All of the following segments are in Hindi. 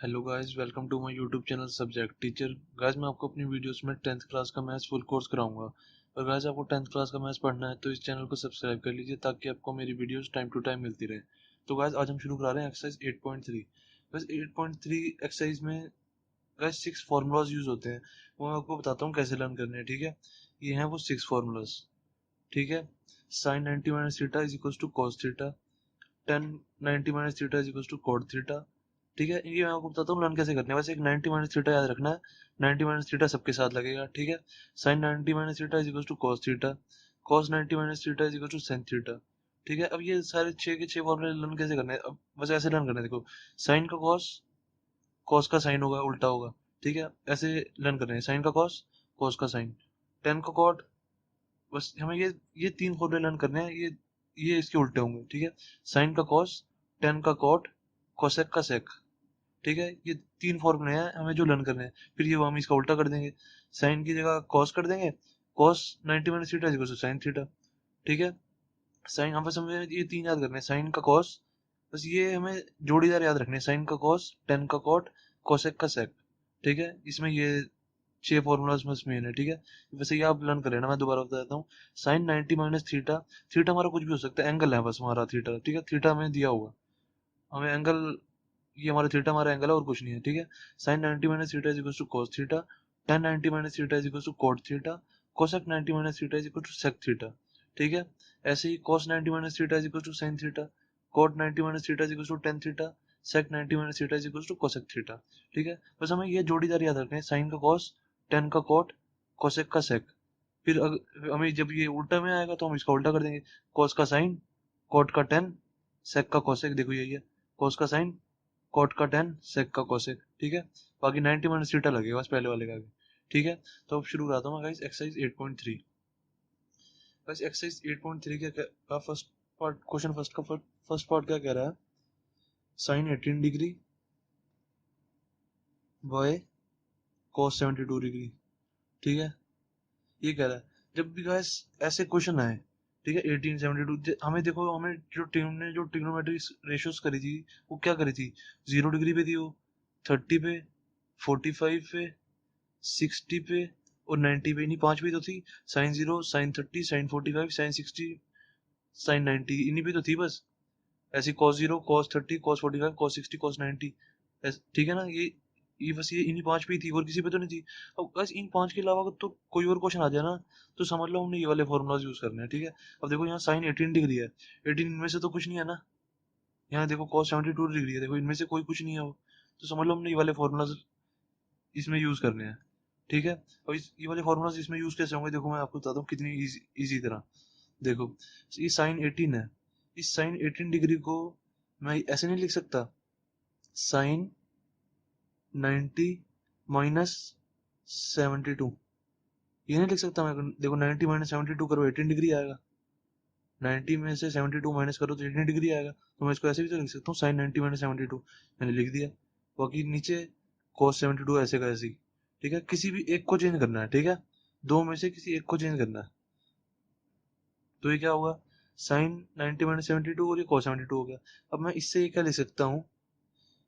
Hello guys, welcome to my YouTube channel Subject Teacher. Guys, मैं आपको अपनी वीडियोस में 10th क्लास का मैथ्स फुल कोर्स कराऊंगा। और गाइस, आपको 10th क्लास का मैथ्स पढ़ना है तो इस चैनल को सब्सक्राइब कर लीजिए ताकि आपको मेरी वीडियोस टाइम टू टाइम मिलती रहे। तो गाइस, आज हम शुरू करा रहे हैं एक्सरसाइज 8.3। बस 8.3 एक्सरसाइज में गाइस 6 फार्मूलाज यूज होते हैं। वो मैं आपको बताता हूँ कैसे लर्न करने हैं। ठीक है, ये हैं वो 6 फार्मूलाज। ठीक है, sine 90 minus theta is equal to cos theta, tan 90 minus theta is equal to cot theta. ठीक है, ये मैं आपको बताता हूँ लर्न कैसे करने है। वैसे एक 90 माइनस थीटा याद रखना है। 90 माइनस थीटा सबके साथ लगेगा। ठीक है, sine 90 minus theta is equal to cos theta, cos 90 minus theta is equal to sine theta. ठीक है, अब ये सारे छह के छह फॉर्मूले लर्न कैसे करने हैं। अब बस ऐसे लर्न करने हैं। देखो, साइन का कॉस, कॉस का साइन होगा, उल्टा होगा। ठीक है, ऐसे लर्न करने हैं। साइन का कॉस, कॉस का साइन, टेन का कॉट। बस हमें ये तीन फॉर्मूले लर्न करने हैं। ये इसके उल्टे होंगे। ठीक है, साइन का कॉस, टेन का कॉट, कोसेक का सेक। ठीक है, ये तीन फॉर्मूले हैं हमें जो लर्न करने हैं। फिर ये हम इसका उल्टा कर देंगे। साइन की जगह कॉस कर देंगे, cos 90 minus theta equal to sine theta. ठीक है, साइन हम बस हमें ये तीन याद करने हैं। साइन का कॉस, बस ये हमें जोड़ीदार याद रखने हैं। साइन का कॉस, टेन का कॉट, कोसेक का सेक। ठीक है, इसमें ये छह फॉर्मूलाज में मेन है। ठीक है, वैसे ये आप लर्न कर लेना, मैं दोबारा बता देता हूँ। साइन 90 माइनस थीटा, थीटा हमारा कुछ भी हो सकता है, एंगल है बस हमारा थीटा। ठीक है, थीटा हमें दिया हुआ, हमें एंगल, ये हमारा थीटा हमारा एंगल है और कुछ नहीं है। ठीक है, sine 90 minus theta is equal to cos theta, tan 90 minus theta is equal to cot theta, cosec 90 minus theta is equal to sec theta. ठीक है, ऐसे ही cos 90 minus theta is equal to sine theta, cot 90 minus theta is equal to tan theta, sec 90 minus theta is equal to cosec theta. ठीक है, बस हमें ये जोड़ीदार याद रखना है। साइन का कॉस, टेन का कॉट, कोसेक का सेक। फिर हमें जब ये उल्टा में आएगा तो हम इसका उल्टा कर देंगे। कॉस का साइन, कॉट का टेन, सेक का कोसेक। देखो यही है, कॉस का साइन, कॉट का टेन, सेक का कोसेक। ठीक है, बाकी 90 माइनस थीटा लगेगा बस पहले वाले का भी। ठीक है, तो अब शुरू कराता हूँ मैं गाइस एक्सरसाइज 8.3। गाइस एक्सरसाइज 8.3 का फर्स्ट पार्ट, क्वेश्चन फर्स्ट का फर्स्ट पार्ट क्या कह रहा है। Sine 18 degree by cos 72 degree. ठीक है, ये कह रहा है जब भी गाइस ऐसे क्वेश्चन आए, ठीक है, 1872, हमें देखो, हमें जो ट्रिग्नोमेट्रिक रेशियोज करी थी वो क्या करी थी। 0 डिग्री पे थी वो, 30 पे, 45 पे, 60 पे और 90 पे। इन्हीं पांच पे तो थी। Sine 0, sine 30, sine 45, sine 60, sine 90, इन्हीं पे तो थी बस। ऐसी cos 0, cos 30, cos 45, cos 60, cos 90। ठीक है ना, ये बस ये इन्हीं पांच पे ही थी और किसी पे तो नहीं थी। अब बस इन पांच के अलावा तो कोई और क्वेश्चन आ जाए ना, तो समझ लो हमने ये वाले फॉर्मूलाज यूज करने हैं। ठीक है, अब देखो यहाँ साइन 18 डिग्री है, 18 इनमें से तो कुछ नहीं है ना। यहाँ देखो कॉस 72 डिग्री है, देखो इनमें से कोई कुछ नहीं है वो। तो समझ लो हमने ये वाले फॉर्मूलाज इसमें यूज करने हैं। ठीक है, अब ये वाले फॉर्मूलाज इसमें यूज कैसे होंगे, देखो मैं आपको बताता हूँ कितनी इजी तरह। देखो, ये साइन 18 है, इस साइन 18 डिग्री को मैं ऐसे नहीं लिख सकता। साइन 90 माइनस 72, ये नहीं लिख सकता मैं। देखो 90 माइनस 72 करो 18 डिग्री आएगा, 90 में से 72 माइनस करो तो 18 डिग्री आएगा। तो मैं इसको ऐसे भी तो लिख सकता हूँ, साइन 90 माइनस 72 मैंने लिख दिया। बाकी नीचे cos 72 ऐसे का ऐसे ही। ठीक है, किसी भी एक को चेंज करना है। ठीक है, दो में से किसी एक को चेंज करना है। तो ये क्या होगा, साइन 90 माइनस 72 और ये cos 72 हो गया। अब मैं इससे ये क्या लिख सकता हूँ,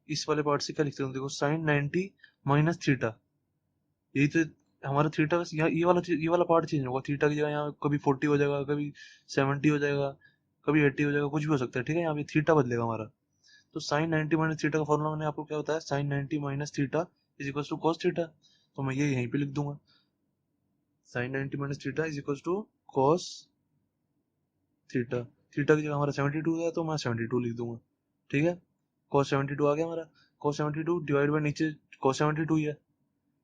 इस वाले पार्ट से क्या लिख सकता हूँ, देखो साइन 90 माइनस थीटा, यही तो हमारा थीटा। बस यहाँ ये वाला पार्ट चेंज होगा। थीटा की जगह यहाँ कभी 40 हो जाएगा, कभी 70 हो जाएगा, कभी 80 हो जाएगा, कुछ भी हो सकता है। ठीक है, यहाँ पे थीटा बदलेगा हमारा। तो साइन 90 माइनस थीटा का फॉर्मूला मैंने आपको क्या बताया, sine 90 minus theta is equal to cos theta. तो मैं ये यहीं पे लिख दूंगा, sine 90 minus theta is equal to cos theta. Theta की जगह हमारा 72 है तो मैं 72 लिख दूंगा। ठीक है, cos 72 आ गया हमारा। cos 72 डिवाइड बाय नीचे cos 72 ही है।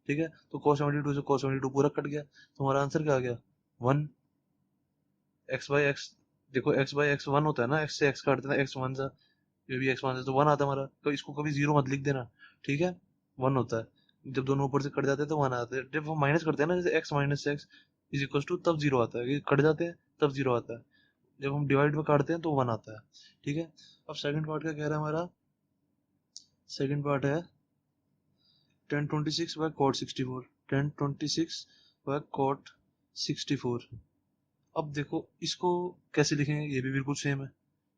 ठीक है, तो cos 72 से cos 72 पूरा कट गया, तो हमारा आंसर क्या आ गया, 1। x बाई एक्स, देखो x बाई एक्स 1 होता है ना, x से x काटते हैं x 1 सा, ये भी x 1 है तो 1 आता है हमारा। तो इसको कभी 0 मत लिख देना। ठीक है, 1 होता है। जब दोनों ऊपर से कट जाते हैं तो 1 आता है। जब हम माइनस करते हैं ना, जैसे x minus x is equal to, तब 0 आता है। ये कट जाते हैं तब 0 आता है। जब हम डिवाइड में काटते हैं तो 1 आता है। ठीक है, अब सेकंड पार्ट का कह रहा है हमारा, सेकंड पार्ट है 1026 बाय cot 64, 1026 बाय cot 64। अब देखो इसको कैसे लिखेंगे, ये भी बिल्कुल सेम है।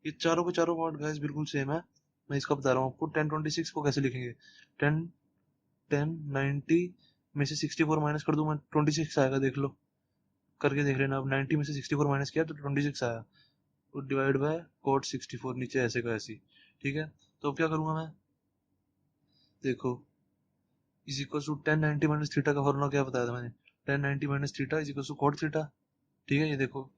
ये चारों के चारों पार्ट गाइस बिल्कुल सेम है। मैं इसका बता रहा हूँ आपको। 1026 को कैसे लिखेंगे? 10 90 में से 64 माइनस कर दूं मैं, 26 आएगा, देख लो, करके देख लेना। अब 90 में से 64 माइनस किया तो 26 आया, तो डिवाइड बाय कोट 64, नीचे ऐसे का ऐसी। ठीक है, तो अब क्या करूंगा मैं, देखो, is equal to 1090 minus theta का फॉर्मूला क्या बताया था मैंने? 1090 minus theta is equal to cot theta. ठीक है, ये देखो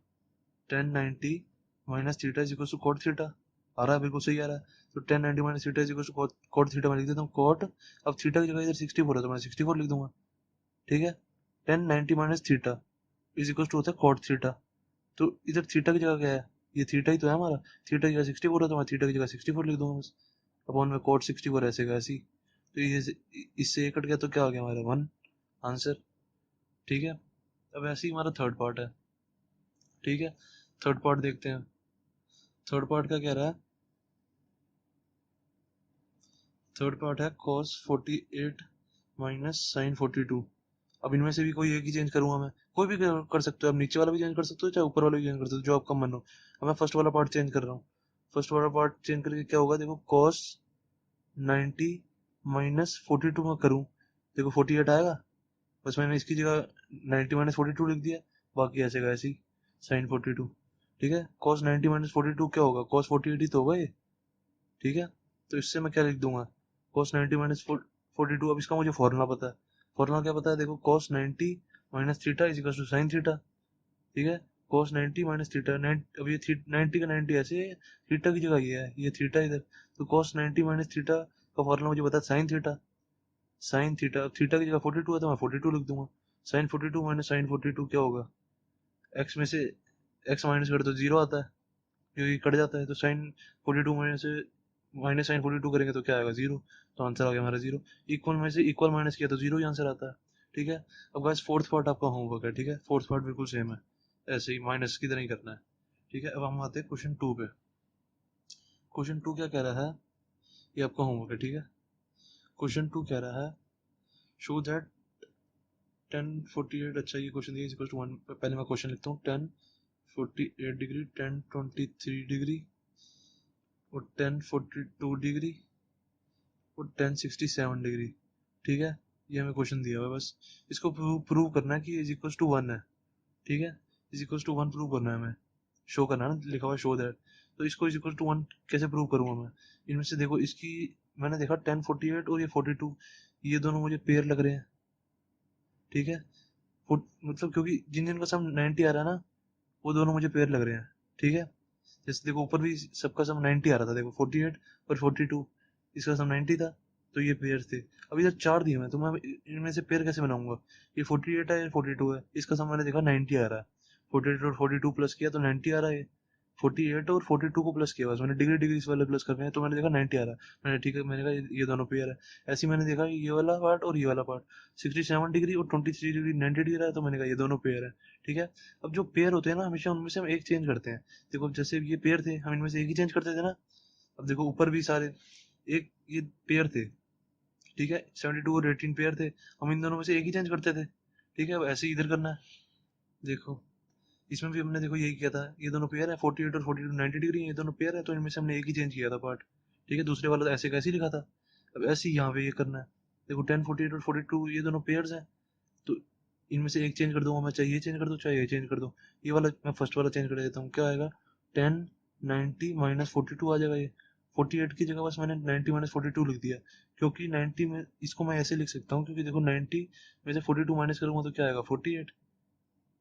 1090 minus theta is equal to cot theta, आ रहा है, बिल्कुल सही आ रहा है। तो 1090 minus theta is equal to cot theta में लिख देता हूँ कॉट। अब थीटा की जगह इधर 64 है तो मैं 64 लिख दूंगा। ठीक है, 1090 minus theta is equal to होता है कॉट थीटा। तो इधर थीटा की जगह क्या है? ये थीटा ही तो है हमारा। थीटा की जगह 64 है तो मैं थीटा की जगह 64 लिख दूंगा बस। अपॉन में कॉट 64 ऐसे का ऐसी। तो ये इससे ये कट गया तो क्या हो गया हमारा 1 आंसर। ठीक है, अब ऐसे ही हमारा थर्ड पार्ट है। ठीक है, थर्ड पार्ट देखते हैं। थर्ड पार्ट का क्या रहा है? थर्ड पार्ट है cos 48 माइनस साइन 42। अब इनमें से भी कोई एक ही चेंज करूंगा मैं, कोई भी कर सकते हो, अब नीचे वाला भी चेंज कर सकते हो चाहे ऊपर वाला भी चेंज कर सकते हो, जो आपका मन हो। अब मैं फर्स्ट वाला पार्ट चेंज कर रहा हूँ। फर्स्ट वाला पार्ट चेंज करके क्या होगा, देखो cos 90 माइनस 42 में करूँ, देखो 48 आएगा, बस मैंने इसकी जगह 90 माइनस 42 लिख दिया, बाकी ऐसे का ऐसे ही साइन 42। ठीक है, cos 90 माइनस 42 क्या होगा, cos 48 ही तो होगा ये। ठीक है, तो इससे मैं क्या लिख दूंगा, cos 90 माइनस 42। अब इसका मुझे फॉर्मूला पता है। फॉर्मूला क्या पता है, देखो cos 90 minus theta is equal to sine theta. ठीक है, cos 90 माइनस थीटा, अब ये 90 का 90 ऐसे है, थीटा की जगह ये है, ये थीटा इधर, तो cos 90 माइनस थीटा का फॉर्मूला मुझे पता है sine theta. Sine theta, theta की जगह 42 है तो मैं 42 लिख दूंगा। साइन 42 माइनस साइन 42 क्या होगा, एक्स में से एक्स माइनस कर दो जीरो आता है, क्योंकि कट जाता है, तो साइन 42 माइनस माइनस साइन 42 करेंगे तो क्या आएगा, जीरो। तो आंसर आ गया हमारा जीरो। इक्वल में से इक्वल माइनस किया तो जीरो ही आंसर आता है। ठीक है, अब गाइस फोर्थ पार्ट आपका होमवर्क है। ठीक है, फोर्थ पार्ट बिल्कुल सेम है, ऐसे ही माइनस की तरह ही करना है। ठीक है, अब हम आते हैं क्वेश्चन 2 पे। क्वेश्चन 2 क्या कह रहा है, ये आपका होमवर्क है। ठीक है, क्वेश्चन 2 कह रहा है शो दैट 1048, अच्छा ये क्वेश्चन दिया, इक्वल टू 1, पहले मैं क्वेश्चन लिखता हूँ। 1048 डिग्री, 1023 डिग्री, और 1042 डिग्री, और 1067 डिग्री। ठीक है, ये हमें क्वेश्चन दिया हुआ है, बस इसको प्रूव करना है कि इज इक्वल टू 1 है। ठीक है, इज इक्वल टू 1 प्रूव करना है हमें, शो करना है ना, लिखा हुआ शो दैट। तो इसको इज इक्वल टू 1 कैसे प्रूव करूंगा मैं? इनमें से देखो, इसकी मैंने देखा 1048 और ये 42, ये दोनों मुझे पेयर लग रहे हैं। ठीक है, मतलब क्योंकि जिन जिनका सम 90 आ रहा है ना, वो दोनों मुझे पेयर लग रहे हैं। ठीक है, जैसे देखो ऊपर भी सबका सम 90 आ रहा था, देखो 48 और 42, इसका सम 90 था, तो ये पेयर थे। अब इधर चार दिए मैं, तो मैं इनमें से पेयर कैसे बनाऊंगा? ये 48 है, ये 42 है, इसका सम मैंने देखा 90 आ रहा है, 48 और 42 प्लस किया तो 90 आ रहा है। 48 और 42 को प्लस किया, बस मैंने डिग्री डिग्री वाले प्लस कर रहे हैं, तो मैंने देखा 90 आ रहा है। मैंने ठीक है, मैंने कहा ये दोनों पेयर है। ऐसे ही मैंने देखा ये वाला पार्ट और ये वाला पार्ट, 67 डिग्री और 23 डिग्री 90 डिग्री है, तो मैंने कहा ये दोनों पेयर है। ठीक है, अब जो पेयर होते हैं ना, हमेशा उनमें से हम एक चेंज करते हैं। देखो जैसे ये पेयर थे, हम इनमें से एक ही चेंज करते थे ना। अब देखो ऊपर भी सारे एक ये पेयर थे। ठीक है, 72 और 18 पेयर थे, हम इन दोनों में से एक ही चेंज करते थे। ठीक है, अब ऐसे ही इधर करना है। देखो इसमें भी हमने देखो यही किया था, ये दोनों पेयर है, 48 और 42 90 डिग्री, ये दोनों पेयर है, तो इनमें से हमने एक ही चेंज किया था पार्ट। ठीक है, दूसरे वाला तो ऐसे कैसे ही लिखा था। अब ऐसे ही यहाँ पे ये करना है। देखो 10 48 और 42 ये दोनों पेयर्स हैं, तो इनमें से एक चेंज कर दूंगा मैं, चाहे ये चेंज कर दो चाहे ये चेंज कर दो। ये वाला मैं फर्स्ट वाला चेंज कर देता हूँ, क्या आएगा, 10 90 माइनस 42 आ जाएगा ये। 48 की जगह बस मैंने 90 माइनस 42 लिख दिया, क्योंकि 90 में इसको मैं ऐसे लिख सकता हूँ, क्योंकि देखो 90 में से 42 माइनस करूंगा तो क्या आएगा 48,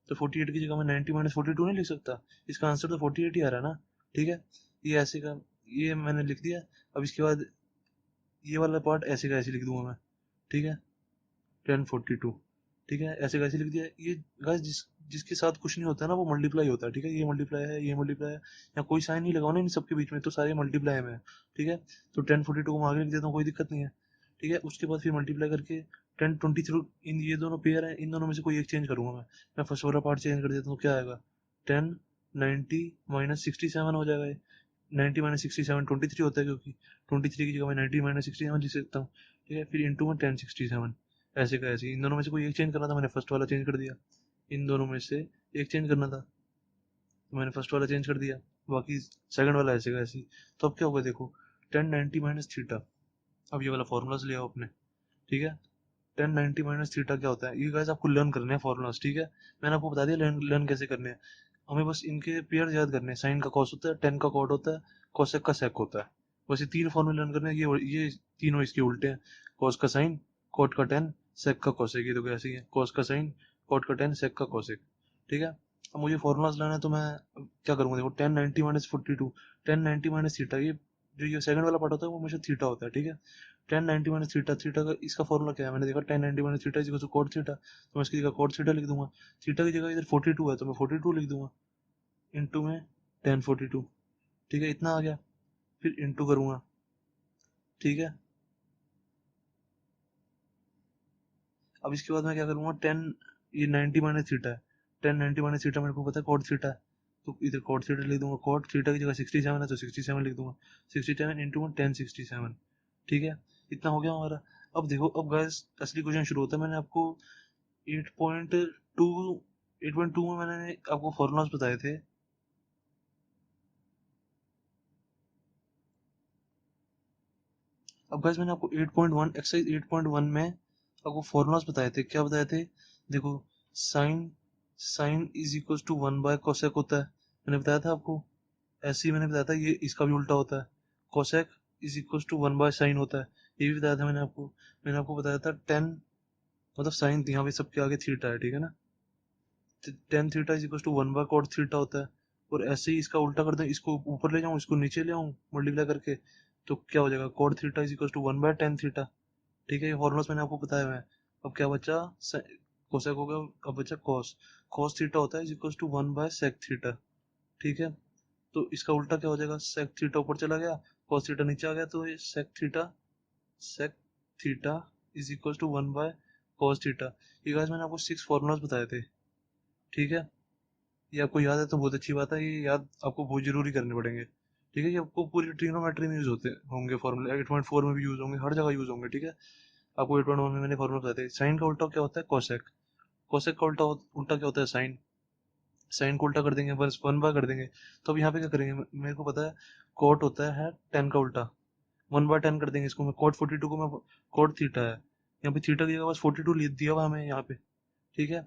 तो 48 की जगह मैं 90 माइनस 42 नहीं लिख सकता, इसका आंसर तो 48 ही आ रहा है ना। ठीक है, ये ऐसे का ये मैंने लिख दिया। अब इसके बाद ये वाला पार्ट ऐसे का ऐसे लिख दूंगा मैं। ठीक है, 1042। ठीक है, ऐसे कैसे लिख दिया ये। गाइस जिसके साथ कुछ नहीं होता है ना, वो मल्टीप्लाई होता है। ठीक है, ये मल्टीप्लाई है, ये मल्टीप्लाई है, या कोई साइन नहीं लगाओ ना इन सबके बीच में, तो सारे मल्टीप्लाई में है। ठीक है, तो 1042 को मैं आगे लिख देता हूँ, कोई दिक्कत नहीं है। ठीक है, उसके बाद फिर मल्टीप्लाई करके 1023, इन ये दोनों पेयर है, इन दोनों में से कोई एक चेंज करूंगा मैं फर्स्ट वाला पार्ट चेंज कर देता हूँ, क्या आएगा 1090 माइनस 67 हो जाएगा ये। 90 माइनस 67 23 होता है, क्योंकि 23 की जगह मैं 90 माइनस 67 लिख सकता हूँ। ठीक है, फिर इंटू में 1067, ऐसे का ऐसे। इन दोनों में से कोई एक चेंज करना था, मैंने फर्स्ट वाला चेंज कर दिया। इन दोनों में से एक चेंज करना था, तो मैंने फर्स्ट वाला चेंज कर दिया, बाकी सेकंड वाला ऐसे का ऐसे ही। तो अब क्या होगा देखो, 1090 माइनस थीटा। अब ये वाला फॉर्मूलाज ले आओ अपने, ठीक है। 1090 माइनस थीटा क्या होता है, ये गाइस आपको लर्न करने हैं फॉर्मूलाज, ठीक है। मैंने आपको बता दिया लर्न कैसे करने हैं। हमें बस इनके पेयर याद करने हैं। साइन का कॉस होता है, टेन का कॉट होता है, कोसेक का सेक होता है। बस ये तीन फॉर्मूले लर्न करने हैं। ये तीनों इसके उल्टे हैं। कॉस का साइन, कॉट का टेन, सेक का कोसेक। ये तो ऐसे ही है, कॉस का साइन, कॉट का टेन, सेक का कोसेक, ठीक है। अब मुझे फॉर्मूलाज लाना है तो मैं क्या करूंगा, देखो 1090 माइनस 42, 1090 माइनस थीटा, ये जो ये सेकंड वाला पार्ट होता है वो हमेशा थीटा होता है, ठीक है। 1090 माइनस थीटा, थीटा का इसका फॉर्मूला क्या है, मैंने देखा 1090 minus theta is equal to cot theta, तो मैं इसकी जगह कॉट थीटा लिख दूंगा। थीटा की जगह इधर 42 है तो मैं 42 लिख दूंगा, इंटू में 1042, ठीक है, इतना आ गया। फिर इंटू करूंगा, ठीक है। अब इसके बाद मैं क्या करूंगा, 10, ये 90 माइनस थीटा है, 1090 माइनस थीटा मेरे को पता है कॉट थीटा है, तो इधर कॉट थीटा लिख दूंगा। कॉट थीटा की जगह 67 है तो 67 लिख दूंगा, 67 इंटू 1067, ठीक है। इतना हो गया हमारा। अब देखो, अब गाइस असली क्वेश्चन शुरू होता है। मैंने आपको 8.2 8.2 में मैंने आपको फॉर्मूलाज बताए थे। अब गाइस मैंने आपको 8.1 एक्सरसाइज 8.1 में आपको फॉर्मूलाज बताए थे। क्या बताए थे, देखो, sine sine is equal to 1 by cosec होता है, मैंने बताया था आपको। ऐसे ही मैंने बताया था ये इसका भी उल्टा होता है, cosec is equal to 1/sin होता है, ये भी बताया था मैंने आपको बताया था 10, मतलब साइन यहाँ पे सबके आगे थीटा है, ठीक है ना। 10 theta is equal to 1/cot theta होता है। और ऐसे ही इसका उल्टा कर दें, इसको ऊपर ले जाऊं, इसको नीचे ले आऊं मल्टीप्लाई करके, तो क्या हो जाएगा, cot theta is equal to 1/tan theta, ठीक है। ये फॉर्मूलास मैंने आपको बताया हुआ है। अब क्या बचा, कोसेक हो गया, अब बचा कॉस। कॉस थीटा होता है is equal to 1/sec theta, ठीक है। तो इसका उल्टा क्या हो जाएगा, sec थीटा ऊपर चला गया, cos थीटा नीचे आ गया, तो ये sec theta is equal to 1/cos theta. ये गाइस मैंने आपको 6 फॉर्मूलाज बताए थे, ठीक है। ये आपको याद है तो बहुत अच्छी बात है, ये याद आपको बहुत जरूरी करने पड़ेंगे, ठीक है। ये आपको पूरी ट्रिग्नोमेट्री में यूज होते होंगे फॉर्मूले, 8.4 में भी यूज होंगे, हर जगह यूज होंगे, ठीक है। आपको 8.1 में मैंने फॉर्मूला बताए थे। साइन का उल्टा क्या होता है, कोसेक। कोसेक का उल्टा उल्टा क्या होता है, साइन। साइन को उल्टा कर देंगे, बस 1 बाय कर देंगे। तो अब यहाँ पे क्या करेंगे, मेरे को पता है कोट होता है 10 का उल्टा, 1/10 कर देंगे इसको। मैं कोट 42 को मैं कोट थीटा है, यहाँ पे थीटा की जगह बस 42 दिया हुआ हमें यहाँ पे, ठीक है।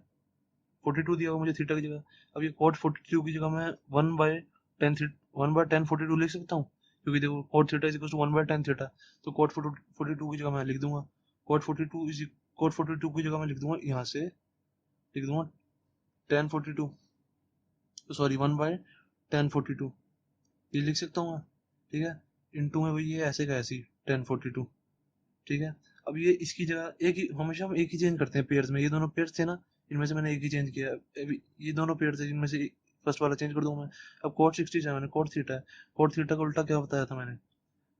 42 दिया हुआ मुझे थीटा की जगह। अब ये कोट 42 की जगह मैं 1/10 लिख सकता हूँ, क्योंकि देखो cot theta is equal to 1/10 theta, तो कोट 42 की जगह मैं लिख दूंगा, कोट 42 की जगह मैं लिख दूंगा, यहाँ से लिख दूंगा 1042, सॉरी 1/1042, ये लिख सकता हूँ मैं, ठीक है। इंटू में वही है, ऐसे का ऐसी 1042, ठीक है। अब ये इसकी जगह एक ही, हमेशा हम एक ही चेंज करते हैं पेयर्स में। ये दोनों पेयर्स थे ना, इनमें से मैंने एक ही चेंज किया है। अभी ये दोनों पेयर्स है, जिनमें से फर्स्ट वाला चेंज कर दूंगा मैं। अब कोट 67 है, कोट थीटा है। कोट थीटा का उल्टा क्या बताया था मैंने,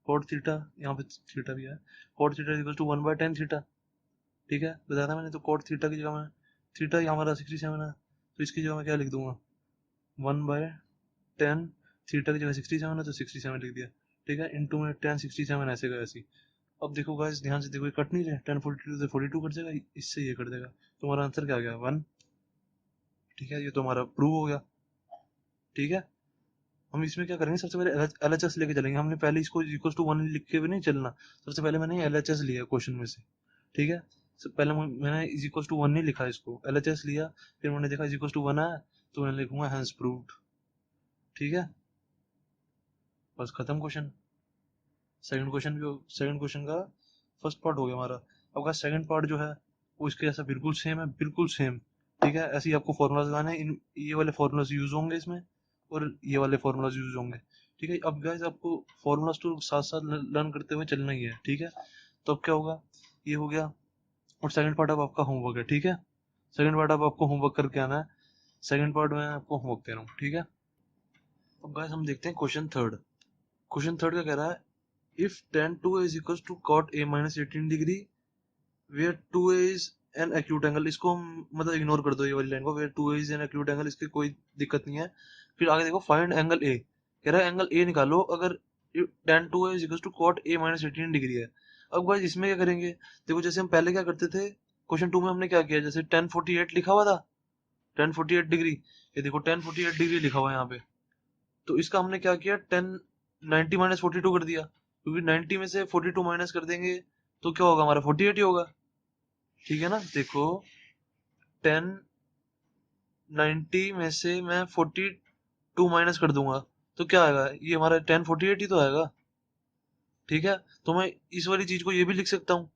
कोट थीटा, यहाँ पे थीटा भी है, cot theta equal to 1/10 theta, ठीक है, बताया था मैंने। तो कोट थीटा की जगह मैं, थीटा यहाँ हमारा 67 है, तो इसकी जगह मैं क्या लिख दूंगा, 1/10, थीटा की जगह 67 है तो 67 लिख दिया, ठीक है। इंटू में 1067 ऐसे का ऐसी। अब देखो गाइस, ध्यान से देखो, ये कट नहीं रहे, 1042 से 42 कट जाएगा, इससे ये कट जाएगा, तो हमारा आंसर क्या आ गया, 1, ठीक है। ये तो हमारा प्रूव हो गया, ठीक है। हम इसमें क्या करेंगे, सबसे पहले LHS लेके चलेंगे। हमने पहले इसको इक्वल टू 1 लिख के भी नहीं चलना, सबसे पहले मैंने LHS लिया क्वेश्चन में से, ठीक है। पहले मैंने इज इक्वल टू 1 नहीं लिखा, इसको LHS लिया, फिर मैंने देखा इज इक्वल टू 1 आया, तो मैं लिखूंगा हैंस प्रूव्ड, ठीक है। बस खत्म क्वेश्चन। सेकंड क्वेश्चन का फर्स्ट पार्ट हो गया हमारा। अब का सेकंड पार्ट जो है वो इसके जैसा बिल्कुल सेम है, बिल्कुल सेम, ठीक है। ऐसे ही आपको फॉर्मूलाज लगाने हैं, इन ये वाले फॉर्मूलाज यूज होंगे इसमें, और ये वाले फॉर्मूलाज यूज होंगे, ठीक है। अब गाइस आपको फॉर्मूलाज तो साथ साथ लर्न करते हुए चलना ही है, ठीक है। तो अब क्या होगा, ये हो गया, और सेकंड पार्ट अब आपका होमवर्क है, ठीक है। सेकंड पार्ट अब आपको होमवर्क करके आना है। सेकंड पार्ट में आपको होमवर्क दे रहा हूँ, ठीक है। अब गाइस हम देखते हैं क्वेश्चन थर्ड। क्वेश्चन थर्ड क्या कह रहा है, if tan 2a is equals to cot a minus 18 degree where 2a is an acute angle, इसको हम मतलब इग्नोर कर दो ये वाली लाइन को, where 2a is an acute angle, इसकी कोई दिक्कत नहीं है। फिर आगे देखो, फाइंड एंगल a, कह रहा है एंगल a निकालो अगर tan 2a is equals to cot a minus 18 degree है। अब गाइस इसमें क्या करेंगे, देखो जैसे हम पहले क्या करते थे, क्वेश्चन 2 में हमने क्या किया, जैसे 1048 लिखा हुआ था, 1048 डिग्री, ये देखो 1048 डिग्री लिखा हुआ है यहाँ पे, तो इसका हमने क्या किया, 1090 माइनस 42 कर दिया, क्योंकि 90 में से 42 माइनस कर देंगे तो क्या होगा, हमारा 48 ही होगा। ठीक है ना, देखो 10 90 में से मैं 42 माइनस कर दूंगा तो क्या आएगा, ये हमारा 1048 ही तो आएगा। ठीक है, तो मैं इस वाली चीज को ये भी लिख सकता हूँ,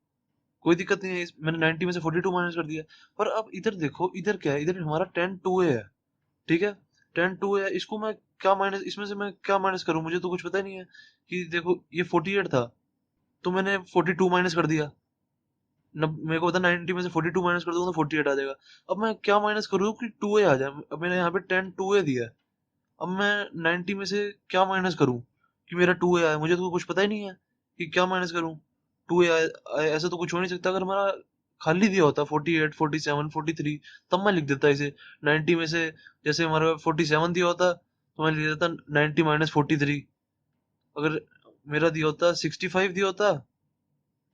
कोई दिक्कत नहीं है। मैंने 90 में से 42 माइनस कर दिया। पर अब इधर देखो, इधर क्या है, इधर हमारा 10 2a है। ठीक है, 10 2a है, इसको मैं क्या माइनस, इसमें से मैं क्या माइनस करूं, मुझे तो कुछ पता ही नहीं है। कि देखो ये 48 था तो मैंने 42 माइनस कर दिया। मेरे को पता 90 में से 42 माइनस कर दूंगा तो 48 आ जाएगा। अब मैं क्या माइनस करूँ कि 2a आ जाए। अब मैंने यहाँ पे 10 2a दिया है। अब मैं 90 में से क्या माइनस करूँ कि मेरा 2a आए, मुझे तो कुछ पता ही नहीं है कि क्या माइनस करूँ। 2a आए, ऐसा तो कुछ हो नहीं सकता। अगर हमारा खाली दिया होता 48 47 43 तब मैं लिख देता इसे 90 में से। जैसे हमारा 47 दिया होता तो मैं लिख देता 90 माइनस 43। अगर मेरा दिया होता 65 दिया होता,